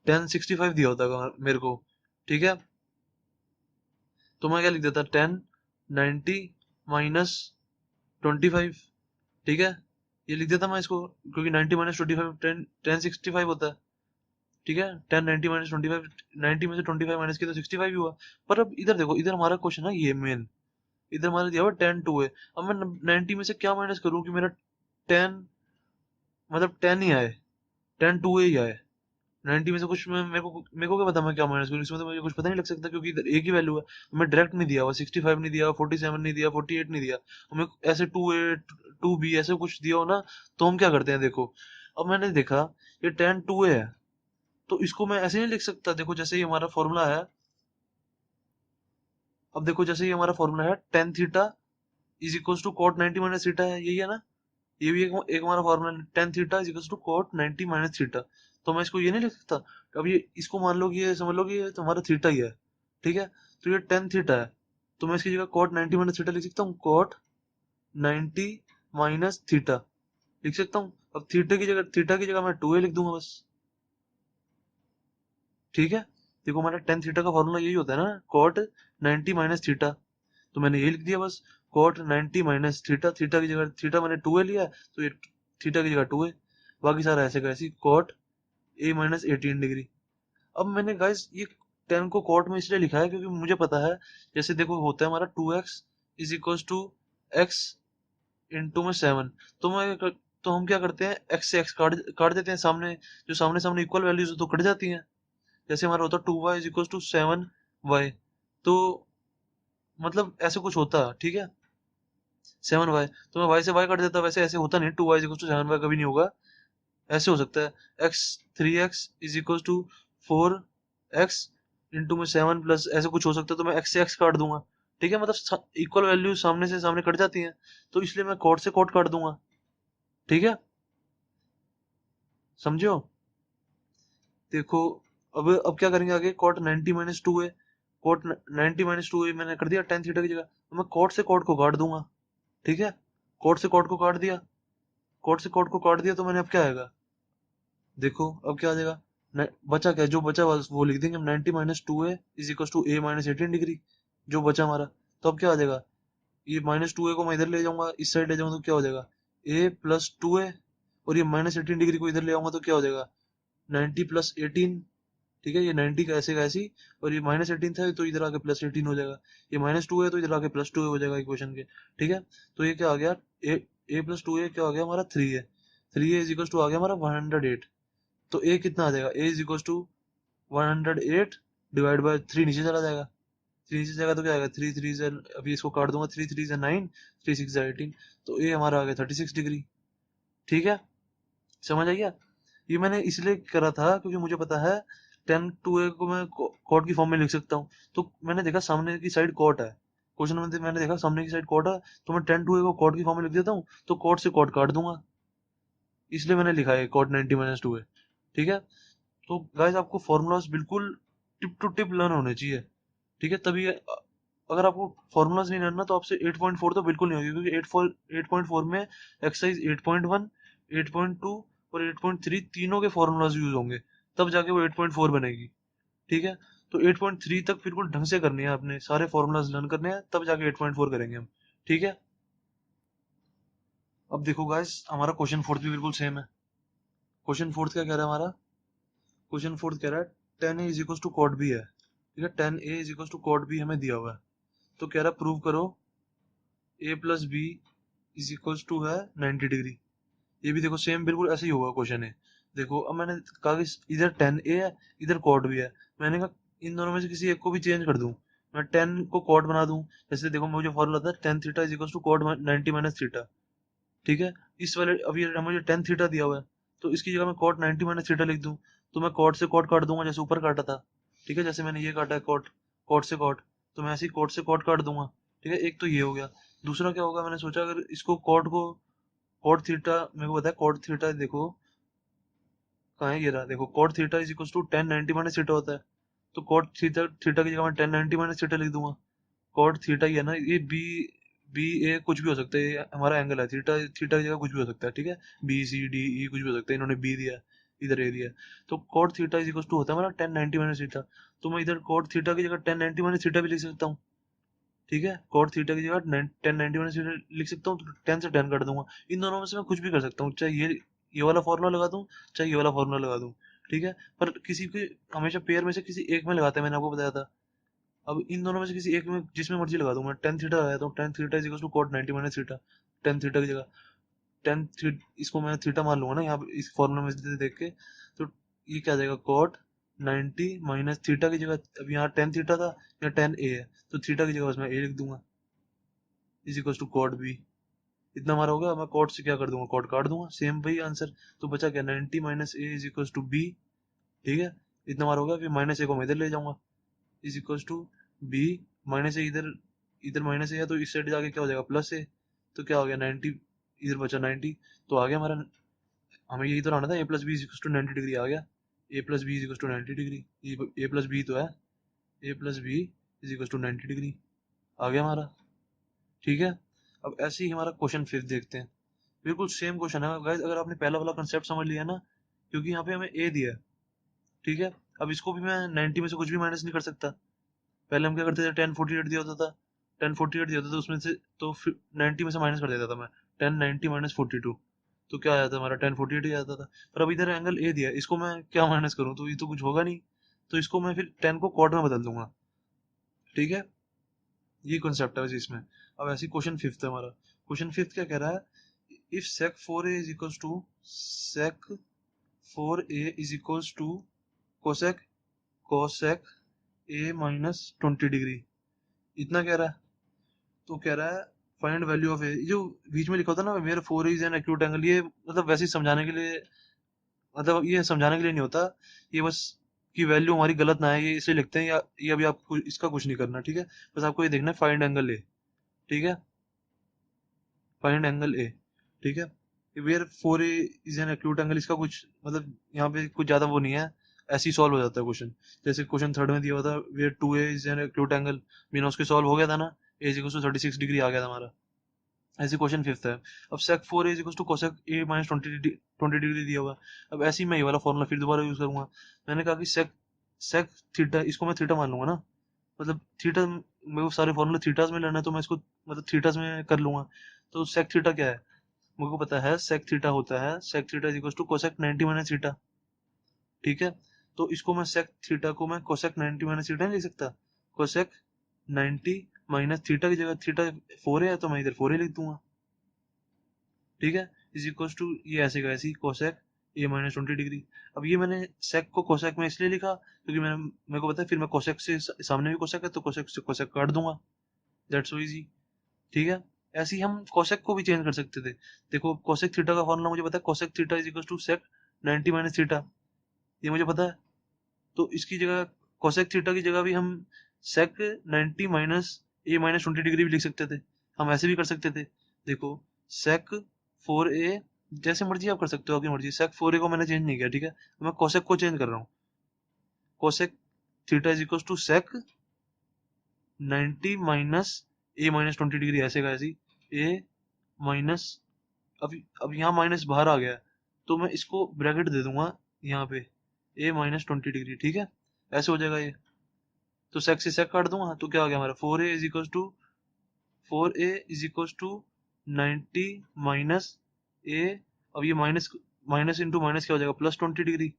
1065 दिया होता मेरे को। ठीक है, तो मैं क्या लिख देता 10 90 माइनस 25। ठीक है, ये लिख देता मैं इसको, क्योंकि 90 माइनस 25 1065 होता है। ठीक है, 10 90 माइनस 25, 90 में से 25 माइनस किया तो 65 ही हुआ। पर अब इधर देखो, इधर हमारा क्वेश्चन है ये मेन, इधर हमारा दिया हुआ 10 2 है। अब मैं 90 में से क्या माइनस करूँ कि मेरा 10 मतलब 10 ही आए, 10 2 ही आए। 90 में से कुछ मेरे को क्या पता मैं क्या माइनस करूँ, इसमें तो मुझे कुछ पता नहीं लग सकता क्योंकि इधर एक ही वैल्यू है। मैं डायरेक्ट नहीं दिया हुआ, 65 नहीं दिया, 47 नहीं दिया, 48 नहीं दिया। हमें ऐसे 2a 2b ऐसे कुछ दिया हो ना, तो हम क्या करते हैं देखो। अब मैंने देखा ये 10 2a है, तो इसको मैं ऐसे नहीं लिख सकता। देखो जैसे ये हमारा फॉर्मूला है, अब देखो जैसे ये हमारा फॉर्मूला है tan theta is equal to cot 90 minus theta है, यही है ना। ये भी एक हमारा फॉर्मूला है, tan theta is equal to cot 90 minus theta. तो मैं इसको ये नहीं लिख सकता। अब ये इसको मान लो कि ये समझ लो कि ये तुम्हारा थीटा ही है। ठीक है, तो ये tan थीटा है, तो मैं इसकी जगह कॉट 90 माइनस थीटा लिख सकता हूँ, कॉट 90 माइनस थीटा लिख सकता हूँ। अब थीटा की जगह मैं 2a लिख दूंगा बस। ठीक है, देखो हमारा tan थीटा का फॉर्मूला यही होता है ना, कॉट 90 माइनस थीटा। तो मैंने ये लिख दिया बस, कॉट 90 माइनस थीटा। थीटा की जगह थीटा मैंने 2a लिया है, तो ये थीटा की जगह 2a। बाकी सारा ऐसे का ऐसे कॉट a माइनस 18 डिग्री। अब मैंने गाइस ये 10 को कॉट में इसलिए लिखा है क्योंकि मुझे पता है, जैसे देखो होता है हमारा 2x is equal to x into में 7। तो तो हम क्या करते हैं, एक्स से एक्स काट काट देते हैं, सामने जो सामने सामने इक्वल वैल्यूज तो कट जाती हैं। जैसे हमारा होता है 2y is equal to 7y, तो मतलब ऐसे कुछ होता है। ठीक है, 7y, तो मैं y से y काट देता, वैसे ऐसे होता नहीं, 2y is equal to 7y कभी नहीं होगा। ऐसे हो सकता है x 3x is equal to 4x into में 7 प्लस, ऐसे कुछ हो सकता है, तो मैं x से x काट दूंगा। ठीक है, मतलब इक्वल वैल्यू सामने से सामने कट जाती हैं, तो इसलिए मैं कॉट से कॉट काट दूंगा। ठीक है, समझो। देखो अब क्या करेंगे आगे, कॉट 90 माइनस टू है, कॉट 90 माइनस टू मैंने कर दिया tan थीटा की जगह, तो मैं कॉट से कॉट को काट दूंगा। ठीक है, कॉट से कॉट को काट दिया, कॉट से कॉट को काट दिया, तो मैंने अब क्या आएगा, देखो अब क्या आ जाएगा। बचा क्या, जो बचा वो लिख देंगे हम, 90 minus two A is equal to a minus 18 degree, जो बचा हमारा। तो अब क्या आ जाएगा, ये माइनस टू ए को मैं इधर ले जाऊंगा, इस साइड ले जाऊंगा तो क्या हो जाएगा, a प्लस 2a, और ये माइनस 18 डिग्री को इधर ले आऊंगा तो क्या हो जाएगा, 90 प्लस 18। ठीक है, ये 90 का ऐसी, और ये माइनस 18 था तो इधर आके प्लस 18 हो जाएगा। ये माइनस टू है तो इधर आके प्लस 2 हो जाएगा इक्वेशन के। ठीक है, तो ये क्या आ गया, ए प्लस 2a क्या आ गया हमारा 3 है। 3a इज इक्वल टू आ गया हमारा 108। तो a कितना आ जाएगा, a is equal to 108 divide by 3 नीचे चला जाएगा। 3 नीचे जाएगा तो क्या आएगा, 3 3 से, अभी इसको काट दूंगा, 3 3 से 9, 3 6 से 18, तो a हमारा आ गया 36 डिग्री। ठीक है, समझ आ गया। ये मैंने इसलिए करा था क्योंकि मुझे पता है 10 2a को मैं कॉट की फॉर्म में लिख सकता हूँ। तो मैंने देखा सामने की साइड कॉट है, क्वेश्चन में मैंने देखा सामने की साइड कॉट है, तो मैं 10 2a को कॉट की फॉर्म में लिख देता हूँ, तो कॉट से कॉट काट दूंगा, इसलिए मैंने लिखा है कॉट 90 माइनस 2a। ठीक है, तो गाइस आपको फॉर्मूलाज बिल्कुल टिप टू टिप लर्न होने चाहिए। ठीक है, तभी अगर आपको फॉर्मूलाज नहीं लर्न ना, तो आपसे 8.4 तो बिल्कुल नहीं होगी, क्योंकि 8.4 में एक्सरसाइज 8.1 8.2 और 8.3 तीनों के फॉर्मूलाज यूज होंगे, तब जाके वो 8.4 बनेगी। ठीक है, तो 8.3 तक बिल्कुल ढंग से करनी है, आपने सारे फॉर्मूलाज लर्न करने हैं, तब जाके 8.4 करेंगे हम। ठीक है, अब देखो गाइस हमारा क्वेश्चन फोर्थ भी बिल्कुल सेम है। क्वेश्चन फोर्थ क्या कह रहा है हमारा, क्वेश्चन फोर्थ कह रहा है tan A is equal to cot B है, ठीक है, tan A is equal to cot B हमें दिया हुआ है, तो कह रहा है प्रूव करो A plus B is equal to है 90 डिग्री। ये भी देखो सेम बिल्कुल ऐसे ही होगा क्वेश्चन है। देखो अब मैंने कहा कि इधर टेन ए है इधर कॉट भी है, मैंने कहा इन दोनों में से किसी एक को भी चेंज कर दूं, मैं टेन को कॉट बना दूं। जैसे देखो मुझे फॉर्मूला था tan theta is equal to cot 90 minus theta, ठीक है। इस वाले अब ये मुझे टेन थीटा दिया हुआ है, तो इसकी जगह मैं कॉट 90 माइनस थीटा लिख दूं, तो मैं कॉट से कॉट काट दूंगा जैसे ऊपर काटा था, ठीक है, जैसे मैंने ये काटा है कॉट, कॉट से कॉट, तो मैं ऐसे ही कॉट से कॉट काट दूंगा, ठीक है। एक तो ये हो गया। दूसरा क्या होगा, मैंने सोचा अगर इसको कॉट को कॉट थीटा मेरे को पता है कॉट थीटा देखो कहाँ है, ये रहा देखो cot theta is equal to tan 90 minus theta होता है, तो कॉट थीटा थीटा की जगह मैं टेन 90 माइनस थीटा लिख दूंगा। कॉट थीटा ही है ना ये, बी बी ए कुछ भी हो सकता है, ये हमारा एंगल है, थीटा थीटा की जगह कुछ भी हो सकता है, ठीक है, बी सी डी ई कुछ भी हो सकता है, इन्होंने बी दिया है, इधर ए दिया है, तो cot theta is equal to होता है हमारा टेन 90 माइनस थीटा, तो मैं इधर कॉट थीटा की जगह टेन 90 माइनस थीटा भी लिख सकता हूँ, ठीक है, कॉट थीटा की जगह टेन 90 माइनस थीटा लिख सकता हूँ, तो टेन से टेन कर दूंगा। इन दोनों में से मैं कुछ भी कर सकता हूँ, चाहे ये वाला फॉर्मूला लगा दूं, चाहे ये वाला फॉर्मूला लगा दूं, ठीक है। पर किसी के हमेशा पेयर में से किसी एक में लगाते हैं, मैंने आपको बताया था। अब इन दोनों में से किसी एक में जिसमें मर्जी लगा दूं, मैं टेन थीटा लगाया तो tan theta is equal to cot 90 minus theta, tan theta की जगह टेन थी, इसको मैं थीटा मान लूंगा ना यहाँ पे इस फॉर्मूला में से देख के, तो ये क्या आ जाएगा कॉट 90 माइनस थीटा की जगह, अब यहाँ टेन थीटा था या टेन ए है, तो थीटा की जगह बस मैं ए लिख दूंगा is equal to cot B. इतना हमारा होगा, मैं कॉट से क्या कर दूंगा कॉट काट दूंगा, सेम वही आंसर। तो बचा क्या 90 minus A is equal to B, ठीक है, इतना हमारा होगा, फिर माइनस ए को मैं इधर ले जाऊंगा is equal to B, minus A इधर, इधर माइनस ए है तो इस साइड जाके क्या हो जाएगा प्लस ए, तो क्या हो गया 90, इधर बचा 90, तो आ गया हमारा, हमें यही तो लाना था A plus B is equal to 90 degree आ गया, A plus B is equal to 90 degree, A plus B तो है, A plus B is equal to 90 degree आ गया हमारा, ठीक है। अब ऐसे ही हमारा क्वेश्चन फिर देखते हैं, बिल्कुल सेम क्वेश्चन है गाइस, अगर आपने पहला वाला कंसेप्ट समझ लिया ना, क्योंकि यहाँ पे हमें ए दिया है, ठीक है। अब इसको भी मैं 90 में से कुछ भी माइनस नहीं कर सकता, पहले हम क्या करते थे 1048 दिया होता था, 1048 दिया होता था उसमें से, तो 90 में से माइनस कर देता था मैं, 1090 माइनस 42, तो क्या आया था हमारा 1048 ही आता था। पर अब इधर एंगल ए दिया है, इसको मैं क्या माइनस करूँ, तो ये तो कुछ होगा नहीं, तो इसको मैं फिर 10 को क्वार्टर में बदल दूंगा, ठीक है। ये कॉन्सेप्ट है वैसे इसमें। अब ऐसे क्वेश्चन फिफ्थ है हमारा, क्वेश्चन फिफ्थ क्या कह रहा है, if sec 4a is equals to sec 4a is equals to cosec cosec a minus 20 degree, इतना कह रहा है। तो कह रहा है फाइंड वैल्यू ऑफ ए, जो बीच में लिखा होता है ना where 4 is an acute angle, ये मतलब वैसे ही समझाने के लिए, मतलब ये समझाने के लिए नहीं होता, ये बस कि वैल्यू हमारी गलत ना है ये इसलिए लिखते हैं, या ये अभी आपको इसका कुछ नहीं करना, ठीक है, बस आपको ये देखना है फाइंड एंगल ए, ठीक है, फाइंड एंगल ए, ठीक है। Where 4 A is an acute angle, इसका कुछ मतलब यहाँ पे कुछ ज्यादा वो नहीं है, ऐसे ही सॉल्व हो जाता है क्वेश्चन। जैसे क्वेश्चन थर्ड में दिया हुआ था where 2 A is an acute angle, बिना उसके सॉल्व हो गया था ना, A is equal to 36 degree आ गया था हमारा। ऐसे क्वेश्चन फिफ्थ है, अब sec 4 is equal to cosec a minus 20 degree दिया हुआ है। अब ऐसे ही मैं ये वाला फॉर्मूला फिर दोबारा यूज करूंगा, मैंने कहा कि sec sec थीटा, इसको मैं थीटा मान लूंगा ना, मतलब थीटा, मेरे को सारे फॉर्मूले थीटास में लेना है, तो मैं इसको मतलब थीटास में कर लूंगा। तो sec थीटा क्या है, मेरे को पता है sec थीटा होता है, sec theta is equal to cosec 90 minus theta, ठीक है। तो इसको मैं sec थीटा को मैं cosec 90 माइनस थीटा नहीं लिख सकता, cosec 90 माइनस थीटा की जगह थीटा 4 है तो मैं इधर 4 लिख दूंगा, ठीक है, इज इक्वल टू ये ऐसे का ऐसे कोसेक ए माइनस 20 डिग्री। अब ये मैंने सेक को कोसेक में इसलिए लिखा क्योंकि मेरे को पता है फिर मैं कोसेक से सामने भी कोसेक है तो कोसेक से कोसेक काट दूंगा, दैट्स सो इजी, ठीक है। ऐसे ही हम कोसेक को भी चेंज कर सकते थे, देखो कोसेक थीटा का फॉर्मूला मुझे पता है, cosec theta is equal to sec 90 minus theta, ये मुझे पता है। तो इसकी जगह कोसेक थीटा की जगह भी हम सेक 90 माइनस ए माइनस 20 डिग्री भी लिख सकते थे, हम ऐसे भी कर सकते थे। देखो सेक 4a, जैसे मर्जी आप कर सकते हो, आपकी मर्जी, सेक 4a को मैंने चेंज नहीं किया, ठीक है, मैं कोसेक को चेंज कर रहा हूँ, cosec theta is equal to sec 90 minus A minus 20 degree, ऐसे का ऐसी ए माइनस, अब यहाँ माइनस बाहर आ गया है, तो मैं इसको ब्रैकेट दे दूंगा यहाँ पे ए माइनस 20 डिग्री, ठीक है, ऐसे हो जाएगा ये। तो सेक से सेक काट दूंगा तो क्या हो गया हमारा 4a is equal to 4a is equal to 90 minus A, अब ये माइनस माइनस इंटू माइनस क्या हो जाएगा, प्लस 20 डिग्री।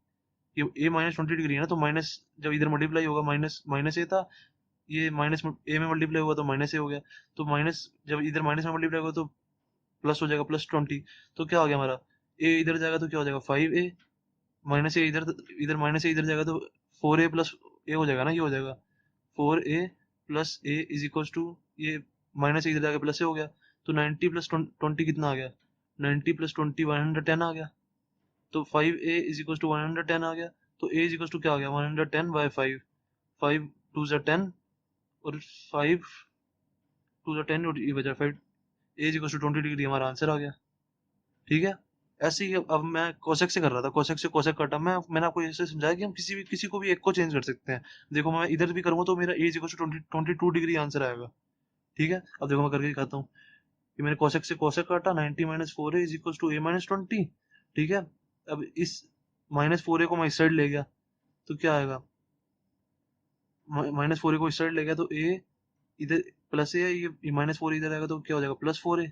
ये ए माइनस 20 डिग्री है ना, तो माइनस जब इधर मल्टीप्लाई होगा, माइनस माइनस ए था, ये माइनस ए में मल्टीप्लाई हुआ तो माइनस ए हो गया, तो माइनस जब इधर माइनस में मल्टीप्लाई होगा तो प्लस हो जाएगा, +20। तो क्या हो गया हमारा, ए इधर जाएगा तो क्या हो जाएगा 5a, माइनस ए इधर, इधर माइनस ए इधर जाएगा तो 4a प्लस ए हो जाएगा ना, ये हो जाएगा 4a plus A is equal to, ये माइनस ए इधर जाके प्लस ए हो गया, तो 90 प्लस 20 कितना आ गया, 90 प्लस 20 110 आ गया, तो 5a इज इक्वल टू 110 आ गया, तो a इज इक्वल टू क्या आ गया 110 बाय 5, 5 2 ज़ा 10 और 5 2 ज़ा 10 और ये बचा 5, a is equal to 20 degree, हमारा आंसर आ गया। ठीक है, ऐसे ही अब मैं कोसेक से कर रहा था, कोसेक से कोसेक काटा, मैंने आपको ऐसे समझाया कि हम किसी को भी एक को चेंज कर सकते हैं। देखो मैं इधर भी करूंगा तो मेरा a is equal to 22 degree answer आएगा। ठीक है, अब देखो मैं करके दिखाता हूँ कि मैंने कोसेक से कोसेक काटा, 90 minus 4a is equal to a minus 20। ठीक है, अब इस माइनस 4a को मैं इस साइड ले गया तो क्या आएगा, माइनस 4a को इस साइड ले गया तो a इधर प्लस ए है, ये माइनस 4 इधर आएगा तो क्या हो जाएगा +4a।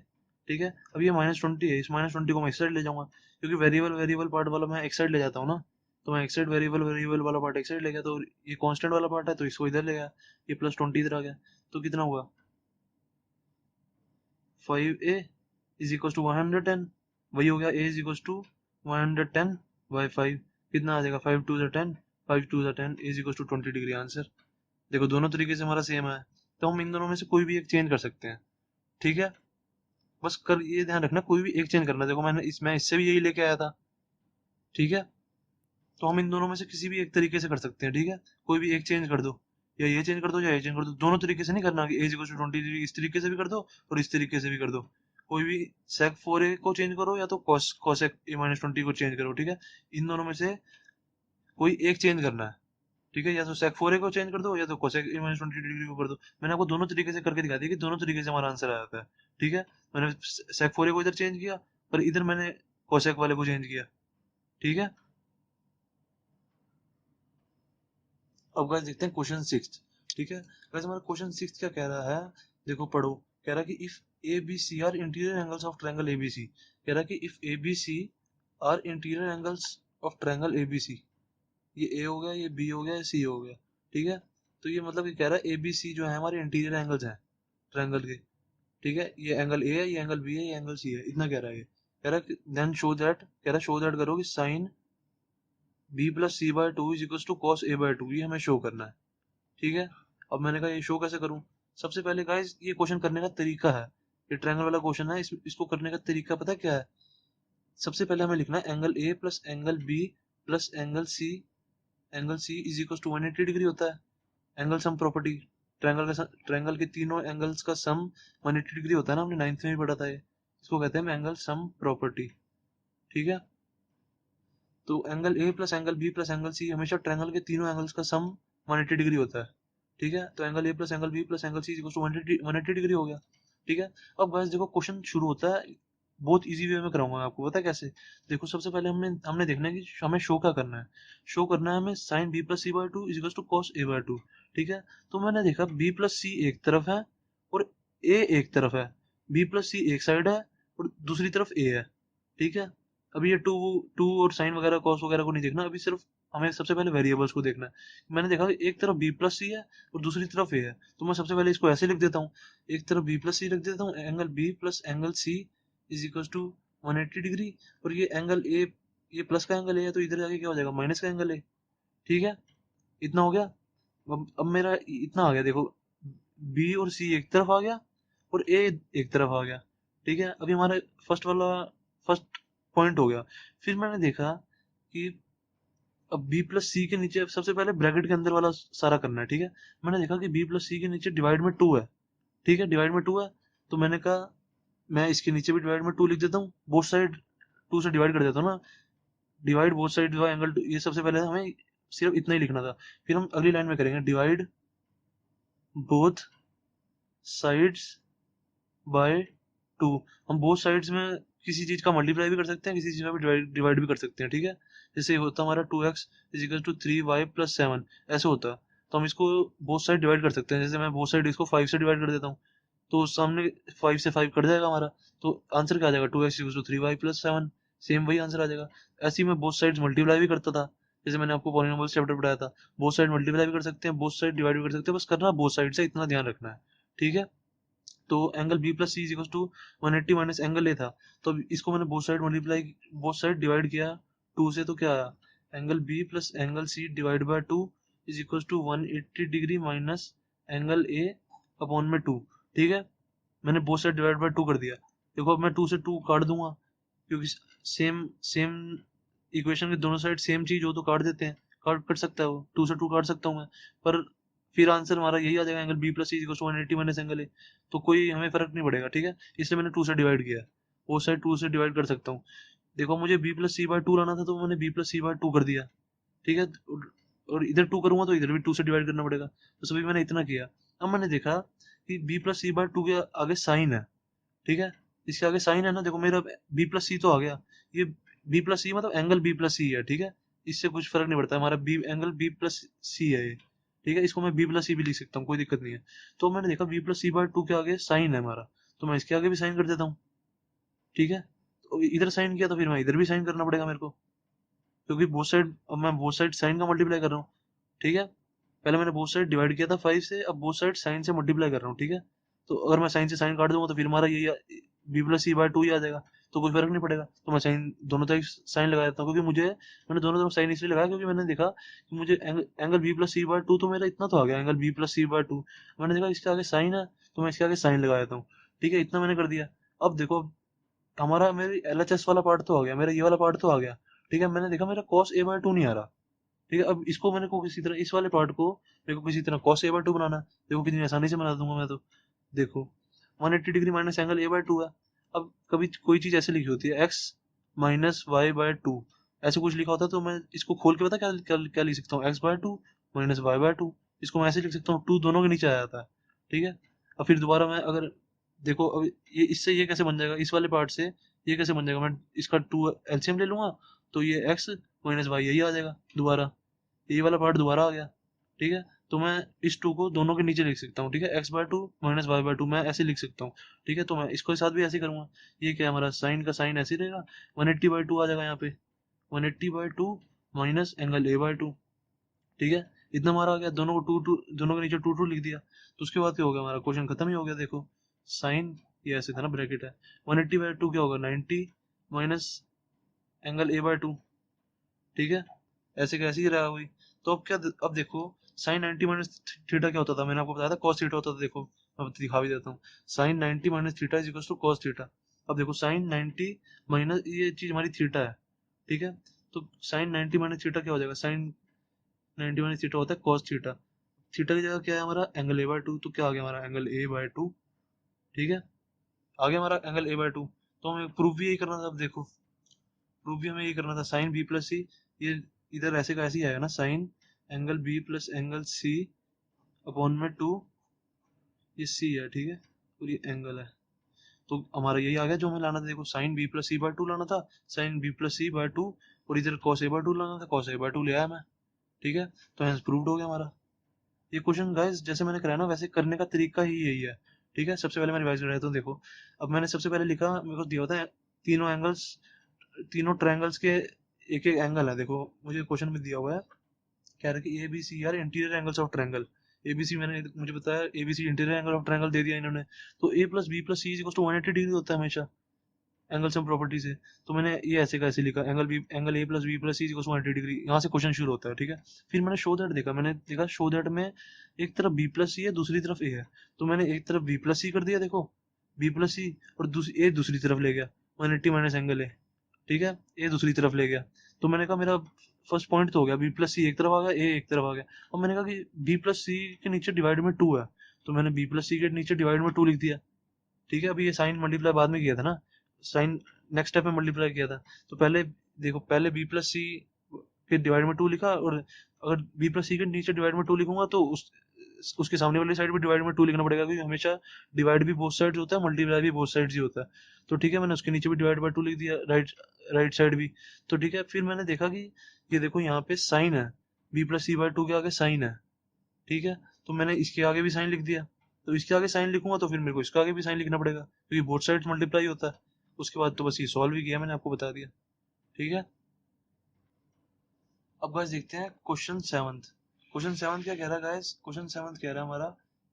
ठीक है, अब ये -20 है, इस -20 को मैं इस साइड ले जाऊंगा, क्योंकि वेरिएबल वेरिएबल पार्ट वाला मैं एक साइड ले जाता हूँ ना, तो मैं एक साइड वेरिएबल वेरिएबल वाला पार्ट एक साइड ले गया, तो ये कांस्टेंट वाला पार्ट है तो इसको इधर ले गया, ये +20 इधर आ गया, तो कितना हुआ 5a इज इक्वल टू 110, वही हो गया a is equal to 110 by 5, कितना आ जाएगा 5 2 10, 5 2 10 is equal to 20 degree answer. देखो दोनों तरीके से हमारा सेम है, तो हम इन दोनों में से कोई भी एक चेंज कर सकते हैं। ठीक है, बस कर ये ध्यान रखना कोई भी एक चेंज करना। देखो मैं इससे भी यही लेके आया था। ठीक है, तो हम इन दोनों में से किसी भी एक तरीके से कर सकते हैं। ठीक है, कोई भी एक चेंज कर दो, या ये चेंज कर दो या ये चेंज कर दो, दोनों तरीके से नहीं करना कि एज इक्वल टू 20 इस तरीके से भी कर दो और इस तरीके से भी कर दो। कोई भी सेक 4a को चेंज करो या तो कोसेक a माइनस 20 को चेंज करो। ठीक है, इन दोनों में से कोई एक चेंज करना है। ठीक है, या तो सेक 4a को चेंज कर दो या तो कोसेक a माइनस 20 डिग्री को कर दो। मैंने आपको दोनों तरीके से करके दिखा दिया कि दोनों तरीके से हमारा आंसर आ जाता है। ठीक है, मैंने सेक 4a को इधर चेंज किया और इधर मैंने कोसेक वाले को चेंज किया। ठीक है, अब गाइस देखते हैं क्वेश्चन 6। ठीक है गाइस, हमारा क्वेश्चन 6 क्या कह रहा है, देखो पढ़ो। कह रहा है कि if A B C are interior angles of triangle ABC, कह रहा है कि if A B C are interior angles of triangle ABC, ये ए हो गया, ये बी हो गया, ये सी हो गया। ठीक है, तो ये मतलब ये कह रहा है ए बी सी जो है हमारे इंटीरियर एंगल्स हैं ट्रायंगल के। ठीक है, ये एंगल ए है, ये एंगल बी है, ये एंगल सी है, इतना कह रहा है। ये कह रहा है देन शो दैट, कह रहा है शो दैट करो कि sine B plus C by two is equal to cos A by two, ये हमें शो करना है। ठीक है, अब मैंने कहा ये शो कैसे करूं। सबसे पहले गाइस ये क्वेश्चन करने का तरीका है, ये ट्रायंगल वाला क्वेश्चन है, इसको करने का तरीका पता क्या है। सबसे पहले हमें लिखना है angle A plus angle B plus angle C, angle C is equal to 180 degree होता है। एंगल सम प्रॉपर्टी, ट्रायंगल के तीनों एंगल्स का सम 180 डिग्री होता है ना, हमने 9th में भी पढ़ा था ये, इसको कहते हैं एंगल सम प्रॉपर्टी। ठीक है, तो angle A plus angle B plus angle C, हमेशा ट्रायंगल के तीनों एंगल्स का सम 180 डिग्री होता है। ठीक है, तो angle A plus angle B plus angle C is equal to 180 degree हो गया। ठीक है, अब गाइस देखो क्वेश्चन शुरू होता है, बहुत इजी वे में कराऊंगा आपको, पता है कैसे। देखो सबसे पहले हमने देखना है कि हमें शो क्या करना है। शो करना है हमें sine B plus C by two is equal to cos A by two. ठीक है, तो मैंने देखा बी प्लस सी एक तरफ है और ए एक तरफ है, बी प्लस सी एक साइड है और दूसरी तरफ ए है। ठीक है, अभी ये टू टू और साइन वगैरह कॉस वगैरह को नहीं देखना, अभी सिर्फ हमें सबसे पहले वेरिएबल्स को देखना है। मैंने देखा कि एक तरफ बी प्लस सी है और दूसरी तरफ ए है, तो मैं सबसे पहले इसको ऐसे लिख देता हूँ, एक तरफ बी प्लस सी लिख देता हूँ, angle B plus angle C is equal to 180 degree, और ये एंगल ए, ये प्लस का एंगल ए है तो इधर जाके क्या हो जाएगा माइनस का एंगल ए। ठीक है, इतना हो गया। अब मेरा इतना आ गया, देखो बी और सी एक तरफ आ गया और ए एक तरफ आ गया। ठीक है, अभी हमारा फर्स्ट पॉइंट हो गया। फिर मैंने देखा कि अब बी प्लस सी के नीचे सबसे पहले ब्रैकेट के अंदर वाला सारा करना है। ठीक है, मैंने देखा कि बी प्लस सी के नीचे डिवाइड में 2 है। ठीक है, डिवाइड में 2 है, तो मैंने कहा मैं इसके नीचे भी डिवाइड में 2 लिख देता हूँ, बोथ साइड 2 से डिवाइड कर देता हूँ ना, divide both side by angle 2। ये सबसे पहले हमें सिर्फ इतना ही लिखना था। फिर हम अगली लाइन में करेंगे डिवाइड बोथ साइड्स बाय 2। हम बोथ साइड्स में किसी चीज का मल्टीप्लाई भी कर सकते हैं, किसी चीज का भी डिवाइड भी कर सकते हैं। ठीक है, जैसे होता हमारा 2x is equal to 3y plus 7, ऐसे होता है, तो हम इसको बोथ साइड डिवाइड कर सकते हैं। जैसे मैं बोथ साइड इसको 5 से डिवाइड कर देता हूँ, तो सामने 5 से 5 कट जाएगा हमारा, तो आंसर क्या आ जाएगा 2x equal to 3y plus 7। Same वही आंसर आ जाएगा। ऐसे ही मैं बोथ साइड्स मल्टीप्लाई भी करता था, जैसे मैंने आपको पॉलिनोमियल्स चैप्टर पढ़ाया था, बोथ साइड मल्टीप्लाई भी कर सकते हैं, बोथ साइड डिवाइड भी कर सकते हैं, बस करना बोथ साइड से, इतना ध्यान रखना है, ठीक है। तो angle B plus C is equal to 180 minus angle A था, तो अब इसको मैंने both side multiply, both side divide किया 2 से, तो क्या आया, angle B plus angle C divide by 2 is equal to 180 degree minus angle A upon में 2, ठीक है। मैंने बोथ साइड डिवाइड बाय 2 कर दिया। देखो अब मैं 2 से 2 काट दूंगा, क्योंकि सेम सेम इक्वेशन के दोनों साइड सेम चीज हो तो काट देते हैं, काट कर सकता है वो, 2 से 2 काट सकता हूँ मैं, पर फिर आंसर हमारा यही आ जाएगा, angle B plus C equal to 180 minus angle A, तो कोई हमें फर्क नहीं पड़ेगा, ठीक है। इसलिए मैंने 2 से डिवाइड किया, वो साइड 2 से डिवाइड कर सकता हूँ। देखो मुझे बी प्लस सी बाय 2 लाना था, तो मैंने बी प्लस सी बाय 2 कर दिया, ठीक है। और इधर 2 करूंगा तो इधर भी 2 से डिवाइड करना पड़ेगा, तो सभी मैंने इतना किया। अब मैंने देखा कि बी प्लस सी बाय 2 के आगे साइन है, ठीक है, इसके आगे साइन है ना, देखो मेरा बी प्लस सी तो आ गया, ये बी प्लस सी मतलब एंगल बी प्लस सी है, ठीक है, इससे कुछ फर्क नहीं पड़ता, हमारा बी एंगल बी प्लस सी है ये, ठीक है, इसको मैं बी प्लस सी भी लिख सकता हूँ, कोई दिक्कत नहीं है। तो मैंने देखा बी प्लस सी बाय 2 के आगे साइन है हमारा, तो मैं इसके आगे भी साइन कर देता हूँ, ठीक है। तो इधर साइन किया तो फिर मैं इधर भी साइन करना पड़ेगा मेरे को, क्योंकि बोथ साइड, अब मैं बोथ साइड साइन का मल्टीप्लाई कर रहा हूँ, ठीक है। पहले मैंने बोथ साइड डिवाइड किया था 5 से, अब बोथ साइड साइन से मल्टीप्लाई कर रहा हूँ, ठीक है। तो अगर मैं साइन से साइन काट दूंगा तो फिर हमारा यही बी प्लस सी बाय 2 ही आ जाएगा, तो कोई फर्क नहीं पड़ेगा, तो मैं साइन दोनों तरफ साइन लगा देता हूँ, क्योंकि मुझे, मैंने दोनों तरफ साइन इसलिए लगाया क्योंकि मैंने देखा कि मुझे angle B plus C bye 2 तो मेरा इतना तो आ गया, angle B plus C bye 2, मैंने देखा इसके आगे साइन है, तो मैं इसके आगे साइन लगा देता हूँ, ठीक है, इतना मैंने कर दिया। अब देखो हमारा मेरी एलएचएस वाला पार्ट तो आ गया, मेरा ये वाला पार्ट तो आ गया, ठीक है। मैंने देखा मेरा कॉस ए बाय 2 नहीं आ रहा, ठीक है। अब इसको मैंने को किसी तरह, इस वाले पार्ट को मेरे को किसी तरह कॉस ए बाय 2 बनाना है, देखो कितनी आसानी से बना दूंगा मैं तो। देखो 180 degree minus angle A by 2 है। अब कभी कोई चीज ऐसे लिखी होती है एक्स माइनस वाई बाय 2, ऐसे कुछ लिखा होता है, तो मैं इसको खोल के पता क्या क्या, क्या लिख सकता हूँ, x by 2 minus y by 2, इसको मैं ऐसे लिख सकता हूँ, 2 दोनों के नीचे आ जाता है, ठीक है। अब फिर दोबारा मैं अगर, देखो अब ये इससे ये कैसे बन जाएगा, इस वाले पार्ट से ये कैसे बन जाएगा, मैं इसका 2 एलसीएम ले लूंगा, तो ये एक्स माइनस वाई यही आ जाएगा दोबारा, ये वाला पार्ट दोबारा आ गया, ठीक है। तो मैं इस 2 को दोनों के नीचे लिख सकता हूँ, ठीक है, x by 2 minus y by 2 मैं ऐसे लिख सकता हूँ, ठीक है। तो मैं इसको साथ भी ऐसे करूंगा, ये क्या है, हमारा साइन का साइन ऐसे ही रहेगा, 180/2 आ जाएगा यहाँ पे, 180/2 माइनस एंगल ए बाय 2, ठीक है। इतना हमारा आ गया, दोनों को टू टू, दोनों के नीचे 2 लिख दिया, तो उसके बाद क्या हो गया, हमारा क्वेश्चन खत्म ही हो गया। देखो साइन ये ऐसे था ना, ब्रैकेट है, 180/2 क्या होगा, 90 माइनस एंगल ए बाय 2, ठीक है, ऐसे कैसे ही रहा हुई। तो अब क्या, अब देखो साइन 90 माइनस थीटा क्या होता था, मैंने आपको बताया था कॉस थीटा होता था, देखो अब दिखा भी देता हूँ, sine 90 minus theta is equal to cos theta. अब देखो साइन 90 माइनस, ये चीज हमारी थीटा है, ठीक है, तो साइन 90 माइनस थीटा क्या हो जाएगा, साइन 90 माइनस थीटा होता है कॉस थीटा, थीटा की जगह क्या है हमारा एंगल ए बाय 2, तो क्या आ गया हमारा एंगल ए बाय 2, ठीक है, आ गया हमारा एंगल ए बाय 2। तो हमें प्रूफ भी यही करना था, अब देखो प्रूफ भी हमें यही करना था, साइन बी प्लस सी, ये इधर ऐसे का ऐसे ही आएगा ना, sine angle B plus angle C upon में 2, ये सी है, ठीक है, और ये एंगल है, तो हमारा यही आ गया जो हमें लाना था। देखो sign B plus C bye 2 लाना था, sign B plus C bye 2, और इधर कॉस ए बाय 2 लाना था, कॉस ए बाय 2 ले आया मैं, ठीक है। तो हेंस प्रूव्ड हो गया हमारा ये क्वेश्चन। गाइस जैसे मैंने कराया ना, वैसे करने का तरीका ही यही है, ठीक है। सबसे पहले मैं रिवाइज कर रहा हूँ, देखो अब मैंने सबसे पहले लिखा, मेरे को दिया होता है तीनों एंगल्स, तीनों ट्रायंगल्स के एक एक एंगल है, देखो मुझे क्वेश्चन में दिया हुआ है, कह रहा है कि A B C are interior angles of triangle, A B C मैंने मुझे बताया A B C interior angle of triangle दे दिया इन्होंने, तो A plus B plus C is equal to 180 degree होता है हमेशा एंगल सम प्रॉपर्टी से, तो मैंने ये ऐसे कैसे लिखा, angle A plus B plus C is equal to 180 degree, यहाँ से क्वेश्चन शुरू होता है, ठीक है। फिर मैंने शो दैट देखा, मैंने देखा शो दैट में एक तरफ बी प्लस सी है, दूसरी तरफ ए है, तो मैंने एक तरफ बी प्लस सी कर दिया, देखो बी प्लस सी, और ए दूसरी तरफ ले गया, 180 माइनस एंगल ए, ठीक है, ए दूसरी तरफ ले गया, तो मैंने कहा मेरा फर्स्ट पॉइंट तो हो गया, बी प्लस सी एक तरफ आ गया, ए एक तरफ आ गया, और मैंने कहा कि बी प्लस सी के नीचे डिवाइड में 2 है, तो मैंने बी प्लस सी के नीचे डिवाइड में 2 लिख दिया, ठीक है। अभी ये साइन मल्टीप्लाई बाद में किया था ना, साइन नेक्स्ट स्टेप में मल्टीप्लाई किया था, तो पहले देखो पहले बी प्लस सी फिर डिवाइड में 2 लिखा, और अगर बी प्लस सी के नीचे डिवाइड में 2 लिखूंगा तो उसके सामने वाली साइड भी डिवाइड में 2 लिखना पड़ेगा, क्योंकि हमेशा डिवाइड भी बोथ साइड्स होता है, मल्टीप्लाई भी बोथ साइड्स ही होता है, तो ठीक है मैंने उसके नीचे भी डिवाइड बाय 2 लिख दिया, राइट साइड भी, तो ठीक है। फिर मैंने देखा कि ये देखो यहाँ पे साइन है, बी प्लस सी बाय 2 के आगे साइन है, ठीक है, तो मैंने इसके आगे भी साइन लिख दिया, तो इसके आगे साइन लिखूंगा तो फिर मेरे को इसके आगे भी साइन लिखना पड़ेगा, क्योंकि बोथ साइड्स मल्टीप्लाई होता है। उसके बाद तो बस ये सॉल्व ही किया मैंने, आपको बता दिया। ठीक है। अब गाइस देखते हैं क्वेश्चन सेवंथ। क्वेश्चन सेवंथ क्या कह रहा है गाइस? क्वेश्चन सेवंथ कह रहा है हमारा,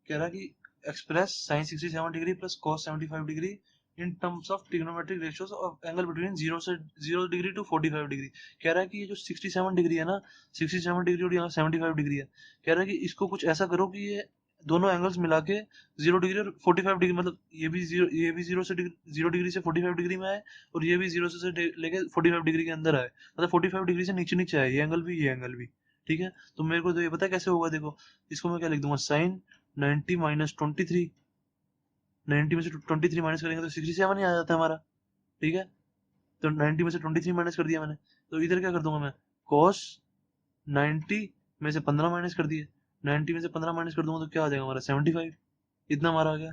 कह रहा है कि express sine 67 degree plus cos 75 degree in terms of trigonometric ratios of angle between 0 degree to 45 degree. कह रहा है कि ये जो 67 डिग्री है ना, 67 डिग्री और यहाँ 75 डिग्री है, कह रहा है कि इसको कुछ ऐसा करो कि ये दोनों एंगल्स मिला के 0 डिग्री और 45 डिग्री, मतलब ये भी जीरो डिग्री से 45 डिग्री में आए और ये भी जीरो से लेके 45 डिग्री के अंदर आए, मतलब 45 डिग्री से नीचे नीचे आए, ये एंगल भी ये एंगल भी। ठीक है, तो मेरे को तो ये पता है कैसे होगा, देखो इसको मैं क्या लिख दूंगा, साइन 90 माइनस 23, 90 में से 23 माइनस करेंगे तो 67 ही आ जाता है हमारा। ठीक है, तो 90 में से 23 माइनस कर दिया मैंने, तो इधर क्या कर दूंगा मैं, cos 90 में से 15 माइनस कर दिए, 90 में से 15 माइनस कर दूंगा तो क्या आ जाएगा हमारा 75, इतना हमारा आ गया।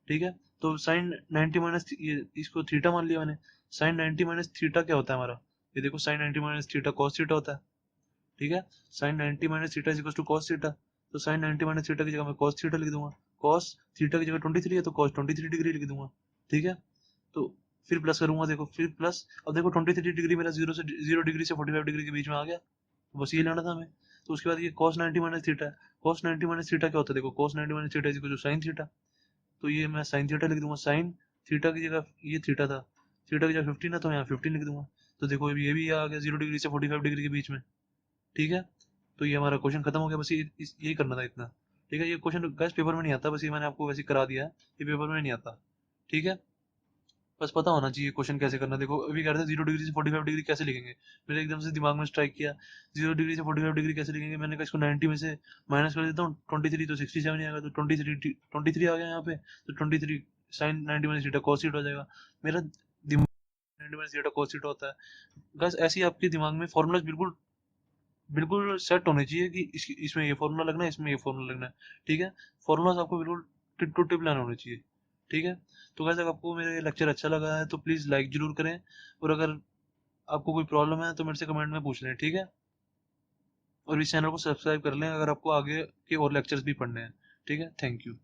ठीक है, तो साइन 90 माइनस, ये इसको थीटा मान लिया मैंने, साइन 90 माइनस थीटा क्या होता है हमारा, ये देखो sine 90 minus theta cos theta होता है। ठीक है, sine 90 minus theta is equal to cos theta, तो साइन 90 माइनस थीटा की जगह मैं कॉस थीटा लिख दूंगा, कॉस थीटा की जगह 23 है तो कॉस 23 डिग्री लिख दूंगा। ठीक है, तो फिर प्लस करूंगा, देखो फिर प्लस, अब देखो 23 डिग्री मेरा 0 डिग्री से 45 डिग्री के बीच में आ गया, तो बस ये लेना था हमें। तो उसके बाद ये cos 90 माइनस थीटा है, cos 90 माइनस थीटा क्या होता है, देखो cos 90 minus theta is equal to sine theta, तो ये मैं साइन थीटा लिख दूंगा, साइन थीटा की जगह ये थीटा था, थीटा की जगह 15 है तो यहाँ 15 लिख दूंगा। तो देखो ये भी आ गया 0 डिग्री से 45 डिग्री के बीच में। ठीक है, तो ये हमारा क्वेश्चन खत्म हो गया, बस यही करना था इतना। ठीक है, ये क्वेश्चन गैस पेपर में नहीं आता, बस ये मैंने आपको वैसे ही करा दिया है, ये पेपर में नहीं आता। ठीक है, बस पता होना चाहिए क्वेश्चन कैसे करना। देखो अभी कह रहे थे 0 डिग्री से 45 डिग्री कैसे लिखेंगे, मेरे एकदम से दिमाग में स्ट्राइक किया, 0 डिग्री से 45 डिग्री कैसे लिखेंगे, मैंने कहा इसको 90 में से माइनस कर देता हूँ 23, तो 67 ही आएगा, तो 23 आ गया यहाँ पे, तो 23 sine 90 minus theta cos theta हो जाएगा। मेरा दिमाग 90 माइनस थीटा cos थीटा होता है। बस ऐसे ही आपके दिमाग में फॉर्मूला बिल्कुल बिल्कुल सेट होने चाहिए कि इसमें ये फॉर्मूला लगना है, इसमें ये फॉर्मूला लगना है। ठीक है, फॉर्मूलाज आपको बिल्कुल टिप टू टिप लाने होने चाहिए। ठीक है, तो वैसे अगर आपको मेरा ये लेक्चर अच्छा लगा है तो प्लीज़ लाइक जरूर करें, और अगर आपको कोई प्रॉब्लम है तो मेरे से कमेंट में पूछ लें। ठीक है, और इस चैनल को सब्सक्राइब कर लें अगर आपको आगे के और लेक्चर्स भी पढ़ने हैं। ठीक है, थैंक यू।